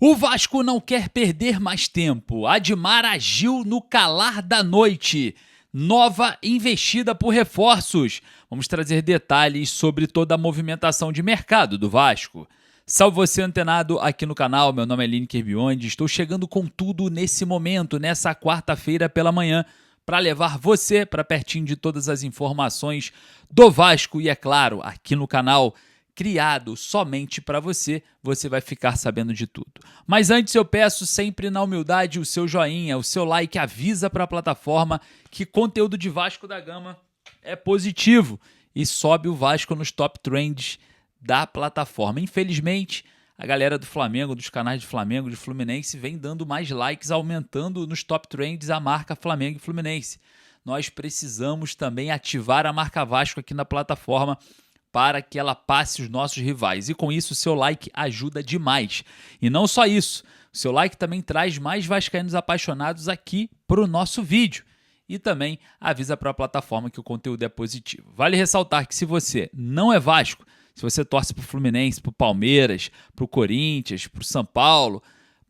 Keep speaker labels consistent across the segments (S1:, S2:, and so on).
S1: O Vasco não quer perder mais tempo. Admar agiu no calar da noite. Nova investida por reforços. Vamos trazer detalhes sobre toda a movimentação de mercado do Vasco. Salve você antenado aqui no canal, meu nome é Lineker Biondi, estou chegando com tudo nesse momento, nessa quarta-feira pela manhã, para levar você para pertinho de todas as informações do Vasco e, é claro, aqui no canal, criado somente para você, você vai ficar sabendo de tudo. Mas antes eu peço sempre na humildade o seu joinha, o seu like, avisa para a plataforma que conteúdo de Vasco da Gama é positivo e sobe o Vasco nos top trends da plataforma. Infelizmente, a galera do Flamengo, dos canais de Flamengo, de Fluminense, vem dando mais likes, aumentando nos top trends a marca Flamengo e Fluminense. Nós precisamos também ativar a marca Vasco aqui na plataforma para que ela passe os nossos rivais. E com isso, o seu like ajuda demais. E não só isso, o seu like também traz mais vascaínos apaixonados aqui para o nosso vídeo. E também avisa para a plataforma que o conteúdo é positivo. Vale ressaltar que se você não é Vasco, se você torce para o Fluminense, para o Palmeiras, para o Corinthians, para o São Paulo,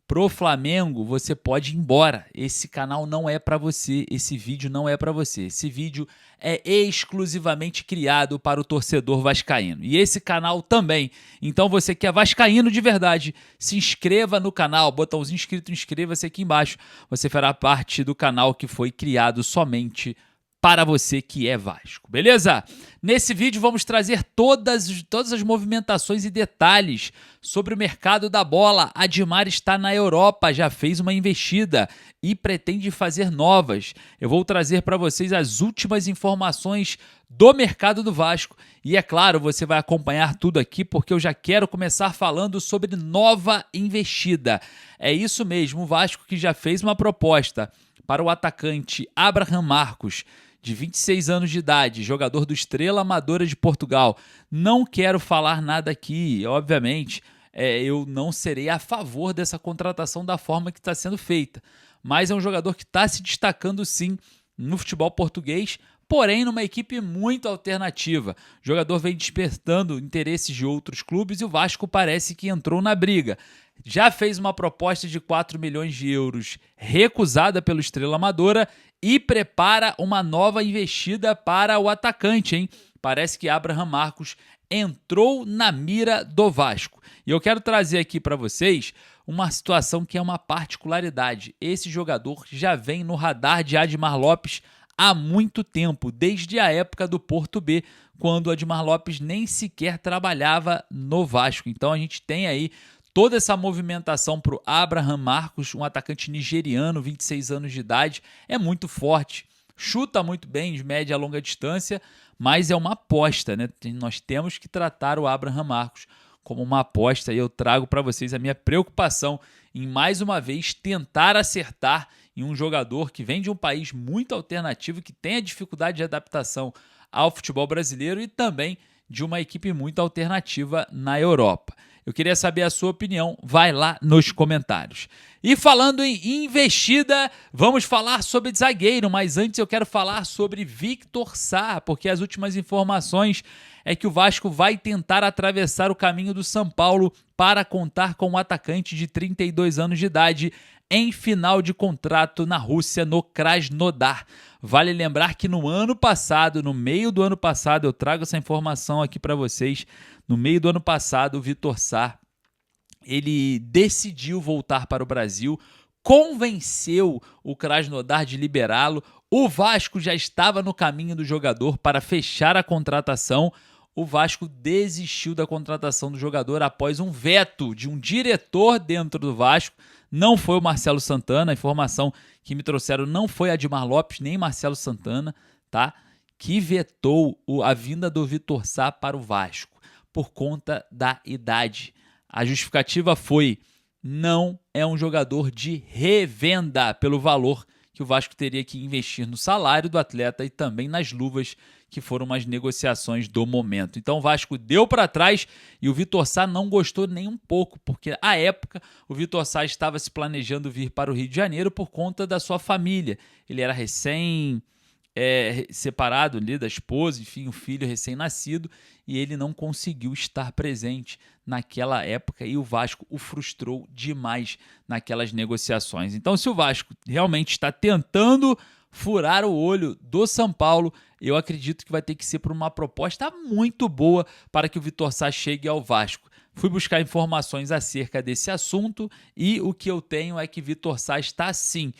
S1: para o Flamengo, você pode ir embora. Esse canal não é para você, esse vídeo não é para você. Esse vídeo é exclusivamente criado para o torcedor vascaíno. E esse canal também. Então você que é vascaíno de verdade, se inscreva no canal, botãozinho inscrito, inscreva-se aqui embaixo. Você fará parte do canal que foi criado somente para você que é Vasco, beleza? Nesse vídeo vamos trazer todas as movimentações e detalhes sobre o mercado da bola. Admar está na Europa, já fez uma investida e pretende fazer novas. Eu vou trazer para vocês as últimas informações do mercado do Vasco e, é claro, você vai acompanhar tudo aqui porque eu já quero começar falando sobre nova investida. É isso mesmo, o Vasco que já fez uma proposta para o atacante Abraham Marcos, de 26 anos de idade, jogador do Estrela Amadora de Portugal. Não quero falar nada aqui, obviamente, eu não serei a favor dessa contratação da forma que está sendo feita, mas é um jogador que está se destacando sim no futebol português, porém numa equipe muito alternativa. O jogador vem despertando interesses de outros clubes e o Vasco parece que entrou na briga. Já fez uma proposta de 4 milhões de euros recusada pelo Estrela Amadora e prepara uma nova investida para o atacante, hein? Parece que Abraham Marcos entrou na mira do Vasco. E eu quero trazer aqui para vocês uma situação que é uma particularidade. Esse jogador já vem no radar de Admar Lopes há muito tempo, desde a época do Porto B, quando Admar Lopes nem sequer trabalhava no Vasco. Então a gente tem aí toda essa movimentação para o Abraham Marcos, um atacante nigeriano, 26 anos de idade, é muito forte, chuta muito bem de média a longa distância, mas é uma aposta, né? Nós temos que tratar o Abraham Marcos como uma aposta e eu trago para vocês a minha preocupação em, mais uma vez, tentar acertar em um jogador que vem de um país muito alternativo, que tem a dificuldade de adaptação ao futebol brasileiro e também de uma equipe muito alternativa na Europa. Eu queria saber a sua opinião, vai lá nos comentários. E falando em investida, vamos falar sobre zagueiro, mas antes eu quero falar sobre Victor Sá, porque as últimas informações é que o Vasco vai tentar atravessar o caminho do São Paulo para contar com um atacante de 32 anos de idade em final de contrato na Rússia, no Krasnodar. Vale lembrar que no ano passado, no meio do ano passado, eu trago essa informação aqui para vocês, no meio do ano passado, o Victor Sá, ele decidiu voltar para o Brasil, convenceu o Krasnodar de liberá-lo, o Vasco já estava no caminho do jogador para fechar a contratação, o Vasco desistiu da contratação do jogador após um veto de um diretor dentro do Vasco. Não foi o Marcelo Santana, a informação que me trouxeram não foi Admar Lopes nem Marcelo Santana, tá? Que vetou a vinda do Victor Sá para o Vasco por conta da idade. A justificativa foi: não é um jogador de revenda pelo valor que o Vasco teria que investir no salário do atleta e também nas luvas, que foram umas negociações do momento. Então o Vasco deu para trás e o Victor Sá não gostou nem um pouco, porque à época o Victor Sá estava se planejando vir para o Rio de Janeiro por conta da sua família. Ele era separado ali da esposa, enfim, o filho recém-nascido, e ele não conseguiu estar presente naquela época e o Vasco o frustrou demais naquelas negociações. Então, se o Vasco realmente está tentando furar o olho do São Paulo, eu acredito que vai ter que ser por uma proposta muito boa para que o Vitor Sá chegue ao Vasco. Fui buscar informações acerca desse assunto e o que eu tenho é que Vitor Sá está sim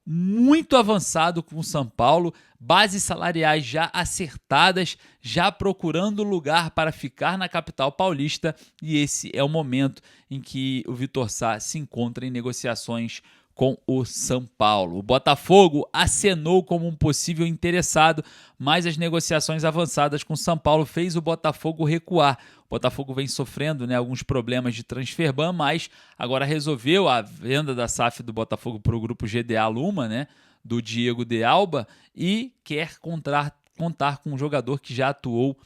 S1: muito avançado com o São Paulo, bases salariais já acertadas, já procurando lugar para ficar na capital paulista, e esse é o momento em que o Vitor Sá se encontra em negociações com o São Paulo. O Botafogo acenou como um possível interessado, mas as negociações avançadas com o São Paulo fez o Botafogo recuar. O Botafogo vem sofrendo, alguns problemas de transferban, mas agora resolveu a venda da SAF do Botafogo para o grupo GDA Luma, do Diego de Alba, e quer contar com um jogador que já atuou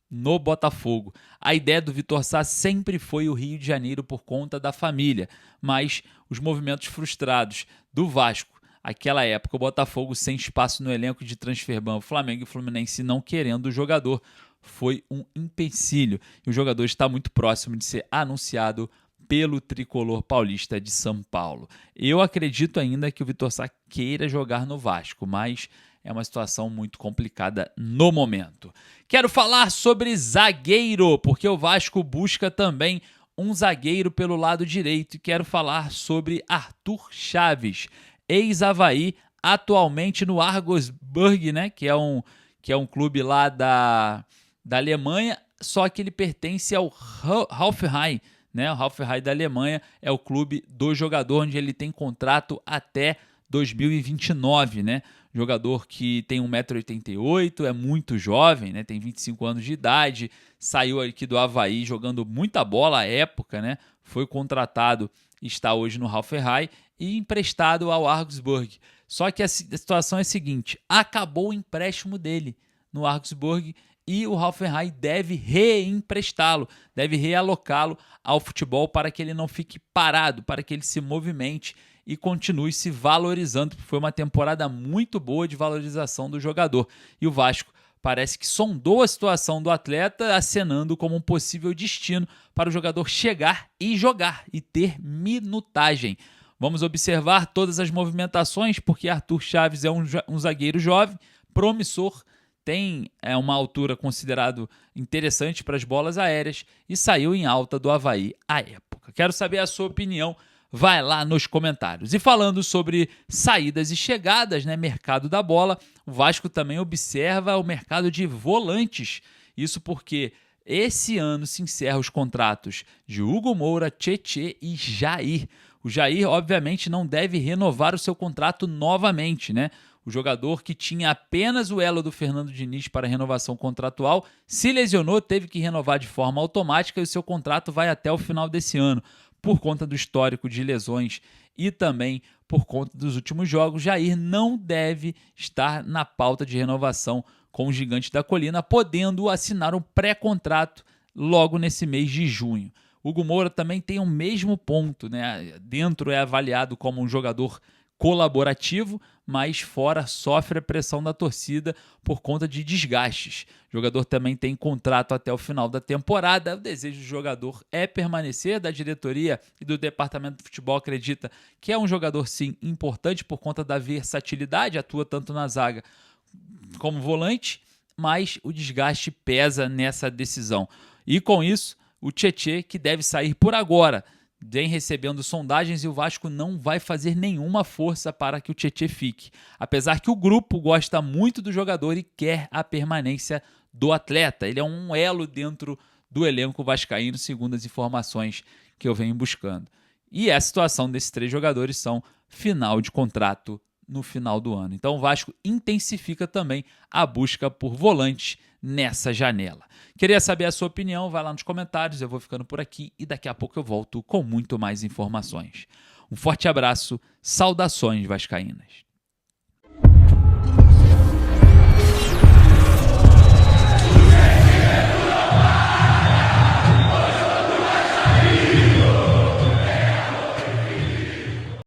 S1: no Botafogo. A ideia do Vitor Sá sempre foi o Rio de Janeiro por conta da família, mas os movimentos frustrados do Vasco, aquela época o Botafogo sem espaço no elenco de transferban, o Flamengo e o Fluminense não querendo o jogador, foi um empecilho. E o jogador está muito próximo de ser anunciado pelo tricolor paulista de São Paulo. Eu acredito ainda que o Vitor Sá queira jogar no Vasco, mas é uma situação muito complicada no momento. Quero falar sobre zagueiro, porque o Vasco busca também um zagueiro pelo lado direito. E quero falar sobre Arthur Chaves, ex-Avaí, atualmente no Augsburg, que é um clube lá da Alemanha, só que ele pertence ao Hoffenheim. O Hoffenheim da Alemanha é o clube do jogador, onde ele tem contrato até 2029, Jogador que tem 1,88 m, é muito jovem, tem 25 anos de idade, saiu aqui do Avaí jogando muita bola à época, foi contratado, está hoje no Hoffenheim e emprestado ao Augsburg. Só que a situação é a seguinte, acabou o empréstimo dele no Augsburg e o Hoffenheim deve reemprestá-lo, deve realocá-lo ao futebol para que ele não fique parado, para que ele se movimente e continue se valorizando, porque foi uma temporada muito boa de valorização do jogador. E o Vasco parece que sondou a situação do atleta, acenando como um possível destino para o jogador chegar e jogar e ter minutagem. Vamos observar todas as movimentações, porque Arthur Chaves é um zagueiro jovem, promissor, tem uma altura considerada interessante para as bolas aéreas e saiu em alta do Avaí à época. Quero saber a sua opinião, vai lá nos comentários. E falando sobre saídas e chegadas, mercado da bola, o Vasco também observa o mercado de volantes. Isso porque esse ano se encerram os contratos de Hugo Moura, Tietê e Jair. O Jair, obviamente, não deve renovar o seu contrato novamente, O jogador que tinha apenas o elo do Fernando Diniz para renovação contratual se lesionou, teve que renovar de forma automática e o seu contrato vai até o final desse ano. Por conta do histórico de lesões e também por conta dos últimos jogos, Jair não deve estar na pauta de renovação com o Gigante da Colina, podendo assinar um pré-contrato logo nesse mês de junho. Hugo Moura também tem o mesmo ponto, Dentro é avaliado como um jogador colaborativo, mas fora sofre a pressão da torcida por conta de desgastes. O jogador também tem contrato até o final da temporada. O desejo do jogador é permanecer. Da diretoria e do departamento de futebol acredita que é um jogador, sim, importante por conta da versatilidade, atua tanto na zaga como volante, mas o desgaste pesa nessa decisão. E com isso, o Tietê, que deve sair por agora, vem recebendo sondagens e o Vasco não vai fazer nenhuma força para que o Tietê fique. Apesar que o grupo gosta muito do jogador e quer a permanência do atleta. Ele é um elo dentro do elenco vascaíno, segundo as informações que eu venho buscando. E a situação desses três jogadores são final de contrato no final do ano. Então o Vasco intensifica também a busca por volantes nessa janela. Queria saber a sua opinião, vai lá nos comentários, eu vou ficando por aqui e daqui a pouco eu volto com muito mais informações. Um forte abraço, saudações vascaínas.